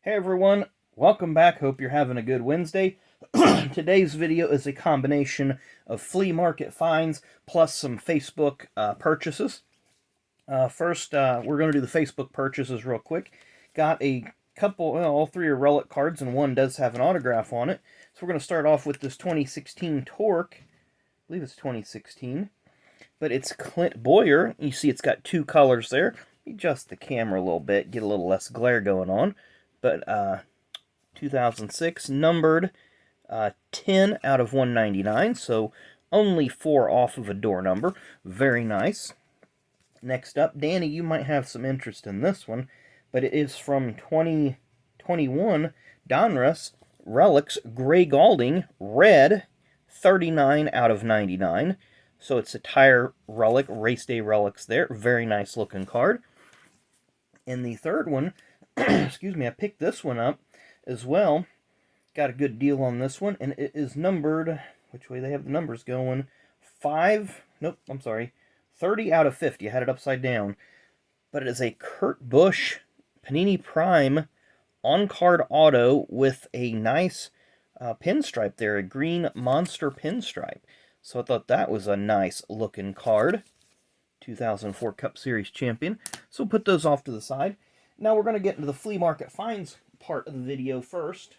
Hey everyone, welcome back. Hope you're having a good Wednesday. Today's video is a combination of flea market finds plus some Facebook purchases. First, we're going to do the Facebook purchases real quick. Got a couple, well, all three are relic cards, and one does have an autograph on it. So we're going to start off with this 2016 Torque. I believe it's 2016. But it's Clint Boyer. You see it's got two colors there. Adjust the camera a little bit, get a little less glare going on. But 2006, numbered 10 out of 199, so only 4 off of a door number. Very nice. Next up, Danny, you might have some interest in this one, but it is from 2021 Donruss Relics Gray Galding, red, 39 out of 99. So it's a tire relic, race day relics there. Very nice looking card. And the third one, excuse me, I picked this one up as well. Got a good deal on this one, and it is numbered, which way they have the numbers going, 30 out of 50. I had it upside down. But it is a Kurt Busch Panini Prime on-card auto with a nice pinstripe there, a green monster pinstripe. So I thought that was a nice looking card. 2004 Cup Series champion. So we'll put those off to the side. Now we're going to get into the flea market finds part of the video first.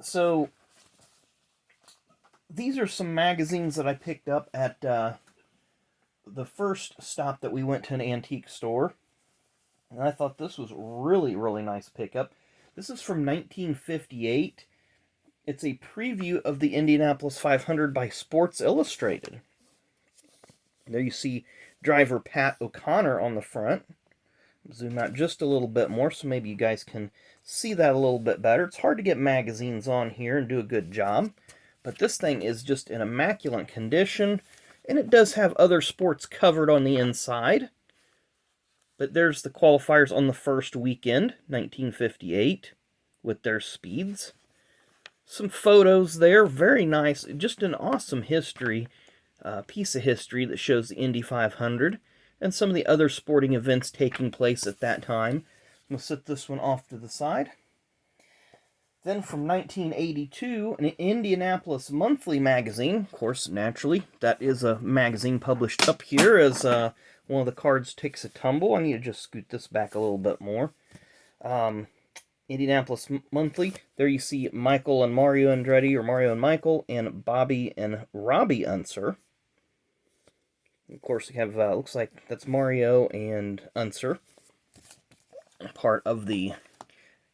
So these are some magazines that I picked up at the first stop that we went to an antique store. And I thought this was really, really nice pickup. This is from 1958. It's a preview of the Indianapolis 500 by Sports Illustrated. There you see driver Pat O'Connor on the front. Zoom out just a little bit more so maybe you guys can see that a little bit better. It's hard to get magazines on here and do a good job, but this thing is just in immaculate condition, and it does have other sports covered on the inside. But there's the qualifiers on the first weekend, 1958, with their speeds. Some photos there, very nice, just an awesome history, piece of history that shows the Indy 500. And some of the other sporting events taking place at that time. I'm going to set this one off to the side. Then from 1982, an Indianapolis Monthly magazine. Of course, naturally, that is a magazine published up here as one of the cards takes a tumble. I need to just scoot this back a little bit more. Indianapolis Monthly. There you see Michael and Mario Andretti, or Mario and Michael, and Bobby and Robbie Unser. Of course, we have, looks like that's Mario and Unser, part of the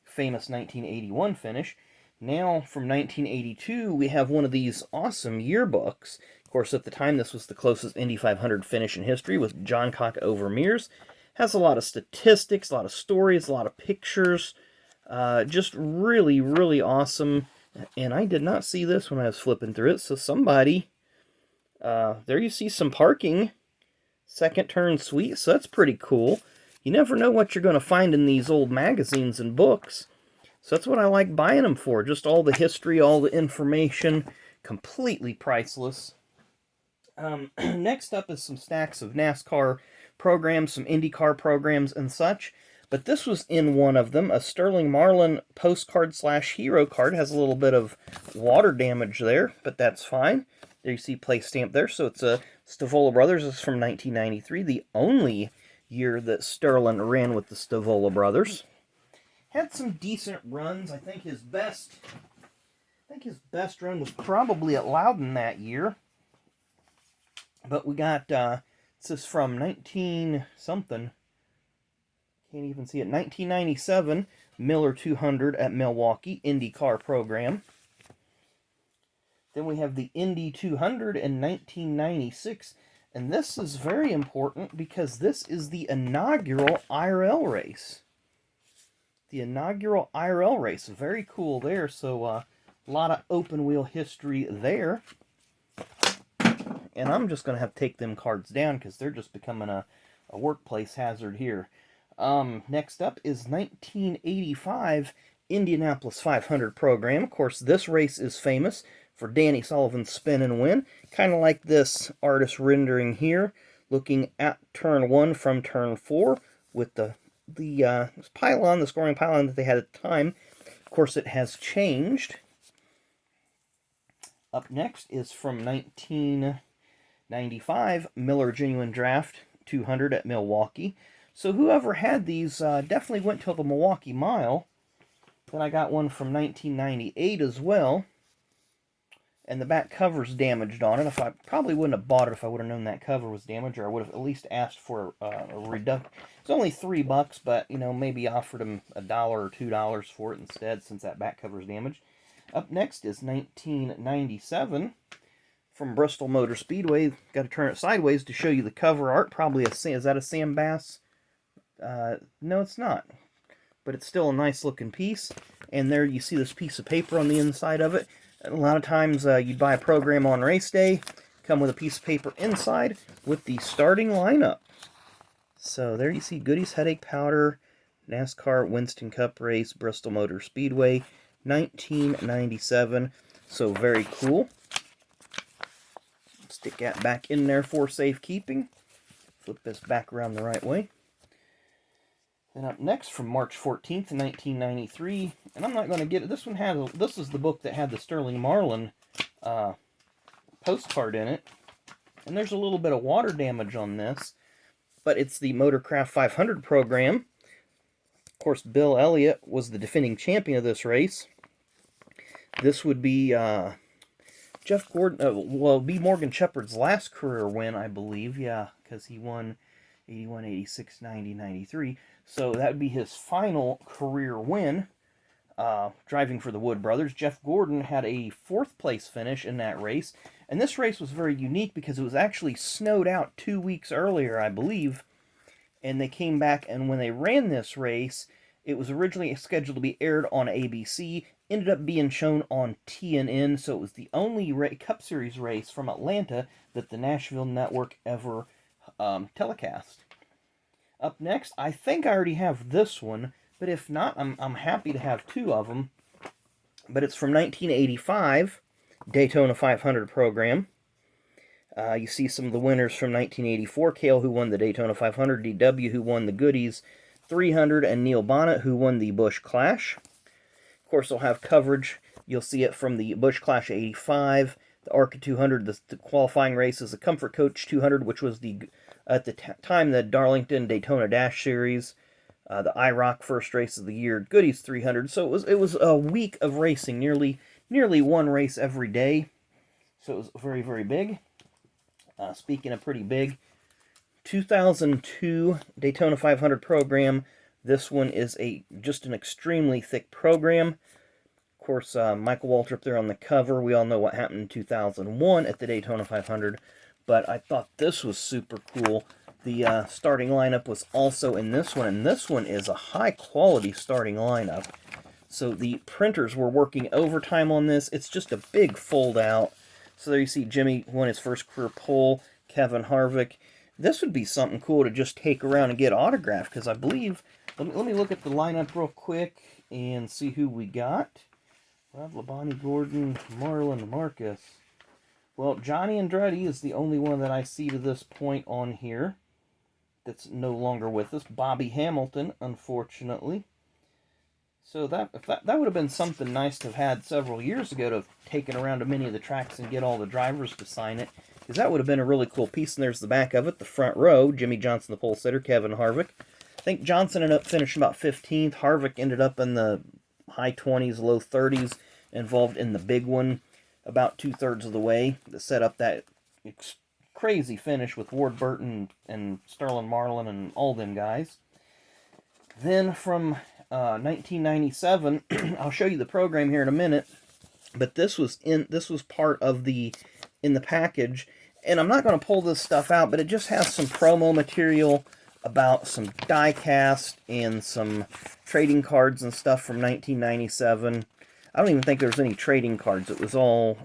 famous 1981 finish. Now, from 1982, we have one of these awesome yearbooks. Of course, at the time, this was the closest Indy 500 finish in history with John Cock over Mears. Has a lot of statistics, a lot of stories, a lot of pictures. Just really, really awesome. And I did not see this when I was flipping through it, so somebody... there you see some parking, second turn suite, so that's pretty cool. You never know what you're going to find in these old magazines and books, so that's what I like buying them for, just all the history, all the information, completely priceless. Next up is some stacks of Nascar programs, some Indycar programs and such, but this was in one of them, a Sterling Marlin postcard / hero card. Has a little bit of water damage there, but that's fine. There you see place stamp there, so it's a Stavola Brothers. It's from 1993, the only year that Sterling ran with the Stavola Brothers. Had some decent runs. I think his best run was probably at Loudon that year. But we got this is from 19-something. Can't even see it. 1997 Miller 200 at Milwaukee Indycar program. Then we have the Indy 200 in 1996, and this is very important because this is the inaugural IRL race. The inaugural IRL race, very cool there, so a lot of open wheel history there. And I'm just going to have to take them cards down because they're just becoming a workplace hazard here. Next up is 1985 Indianapolis 500 program. Of course, this race is famous for Danny Sullivan's spin and win. Kind of like this artist rendering here, looking at turn 1 from turn 4 with the the pylon, the scoring pylon that they had at the time. Of course, it has changed. Up next is from 1995, Miller Genuine Draft 200 at Milwaukee. So whoever had these definitely went to the Milwaukee Mile. Then I got one from 1998 as well. And the back cover's damaged on it. If I probably wouldn't have bought it if I would have known that cover was damaged, or I would have at least asked for a reduction. It's only $3, but maybe offered them $1 or $2 for it instead, since that back cover's damaged. Up next is 1997 from Bristol Motor Speedway. Got to turn it sideways to show you the cover art. Probably is that a Sam Bass? No, it's not. But it's still a nice looking piece. And there you see this piece of paper on the inside of it. A lot of times you'd buy a program on race day, come with a piece of paper inside with the starting lineup. So there you see Goodies Headache Powder, NASCAR Winston Cup Race, Bristol Motor Speedway, 1997. So very cool. Stick that back in there for safekeeping. Flip this back around the right way. Then up next from March 14th, 1993, and I'm not going to get it. This is the book that had the Sterling Marlin postcard in it. And there's a little bit of water damage on this, but it's the Motorcraft 500 program. Of course, Bill Elliott was the defending champion of this race. This would be Jeff Gordon, be Morgan Shepherd's last career win, I believe. Yeah, because he won 81, 86, 90, 93. So that would be his final career win, driving for the Wood Brothers. Jeff Gordon had a 4th place finish in that race. And this race was very unique because it was actually snowed out 2 weeks earlier, I believe. And they came back, and when they ran this race, it was originally scheduled to be aired on ABC, ended up being shown on TNN, so it was the only Cup Series race from Atlanta that the Nashville network ever telecast. Up next, I think I already have this one, but if not, I'm happy to have 2 of them. But it's from 1985, Daytona 500 program. You see some of the winners from 1984, Cale, who won the Daytona 500, DW, who won the Goodies 300, and Neil Bonnet, who won the Busch Clash. Of course, they'll have coverage. You'll see it from the Busch Clash 85, the ARCA 200, the qualifying races, the Comfort Coach 200, which was at the time the Darlington Daytona Dash Series, the IROC first race of the year, Goodies 300. So it was a week of racing, nearly one race every day. So it was very, very big. Speaking of pretty big, 2002 Daytona 500 program. This one is just an extremely thick program. Of course, Michael Waltrip there on the cover. We all know what happened in 2001 at the Daytona 500, but I thought this was super cool. The starting lineup was also in this one, and this one is a high-quality starting lineup. So the printers were working overtime on this. It's just a big fold-out. So there you see Jimmy won his first career pole, Kevin Harvick. This would be something cool to just take around and get autographed, because I believe... Let me look at the lineup real quick and see who we got. Rob Labonte, Gordon, Marlon, Marcus. Well, Johnny Andretti is the only one that I see to this point on here that's no longer with us. Bobby Hamilton, unfortunately. So that would have been something nice to have had several years ago, to have taken around to many of the tracks and get all the drivers to sign it. Because that would have been a really cool piece. And there's the back of it, the front row. Jimmy Johnson, the pole sitter, Kevin Harvick. I think Johnson ended up finishing about 15th. Harvick ended up in the high 20s, low 30s, involved in the big one about 2/3 of the way. That set up that crazy finish with Ward Burton and Sterling Marlin and all them guys. Then from 1997, I'll show you the program here in a minute, but this was part of in the package, and I'm not going to pull this stuff out, but it just has some promo material about some die-cast and some trading cards and stuff from 1997. I don't even think there was any trading cards. It was all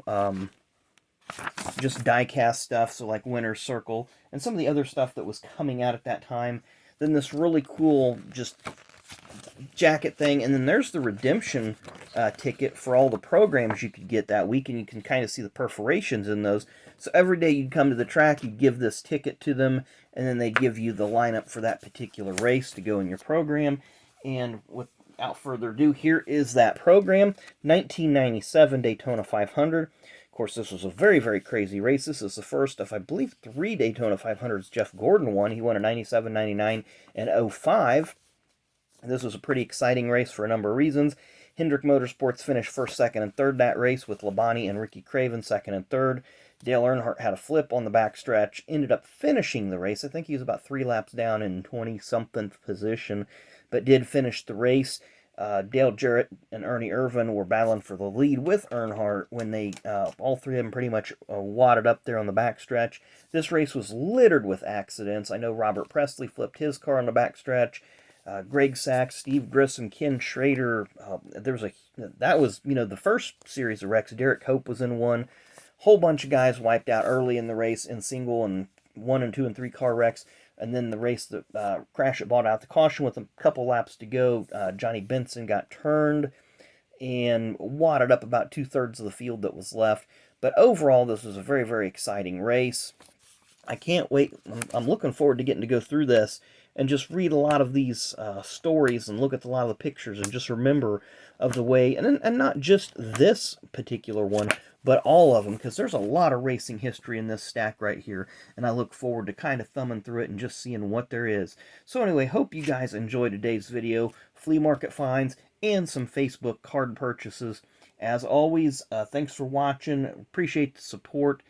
just die-cast stuff, so like Winner's Circle, and some of the other stuff that was coming out at that time. Then this really cool just jacket thing, and then there's the redemption ticket for all the programs you could get that week, and you can kind of see the perforations in those. So every day you'd come to the track, you'd give this ticket to them, and then they give you the lineup for that particular race to go in your program. And without further ado, here is that program. 1997 Daytona 500. Of course, this was a very, very crazy race. This is the first of, I believe, 3 Daytona 500s Jeff Gordon won. He won in 97, 99, and 05. This was a pretty exciting race for a number of reasons. Hendrick Motorsports finished first, second, and third that race, with Labonte and Ricky Craven second and third. Dale Earnhardt had a flip on the backstretch, ended up finishing the race. I think he was about 3 laps down in 20-something position, but did finish the race. Dale Jarrett and Ernie Irvan were battling for the lead with Earnhardt when they, all three of them pretty much wadded up there on the backstretch. This race was littered with accidents. I know Robert Presley flipped his car on the backstretch. Greg Sachs, Steve Grissom, Ken Schrader. That was, the first series of wrecks. Derek Hope was in one. Whole bunch of guys wiped out early in the race in single and 1 and 2 and 3 car wrecks. And then the race that Crash it bought out the caution with a couple laps to go. Johnny Benson got turned and wadded up about 2/3 of the field that was left. But overall, this was a very, very exciting race. I can't wait. I'm looking forward to getting to go through this and just read a lot of these stories and look at a lot of the pictures and just remember of the way, and not just this particular one, but all of them, because there's a lot of racing history in this stack right here, and I look forward to kind of thumbing through it and just seeing what there is. So anyway, hope you guys enjoyed today's video, flea market finds, and some Facebook card purchases. As always, thanks for watching. Appreciate the support.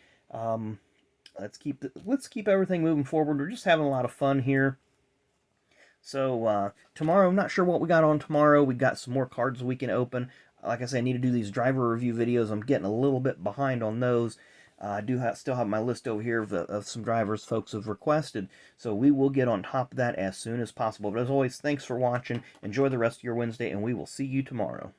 Let's keep everything moving forward. We're just having a lot of fun here. So, tomorrow, I'm not sure what we got on tomorrow. We got some more cards we can open. Like I said, I need to do these driver review videos. I'm getting a little bit behind on those. I do still have my list over here of some drivers folks have requested. So we will get on top of that as soon as possible. But as always, thanks for watching. Enjoy the rest of your Wednesday, and we will see you tomorrow.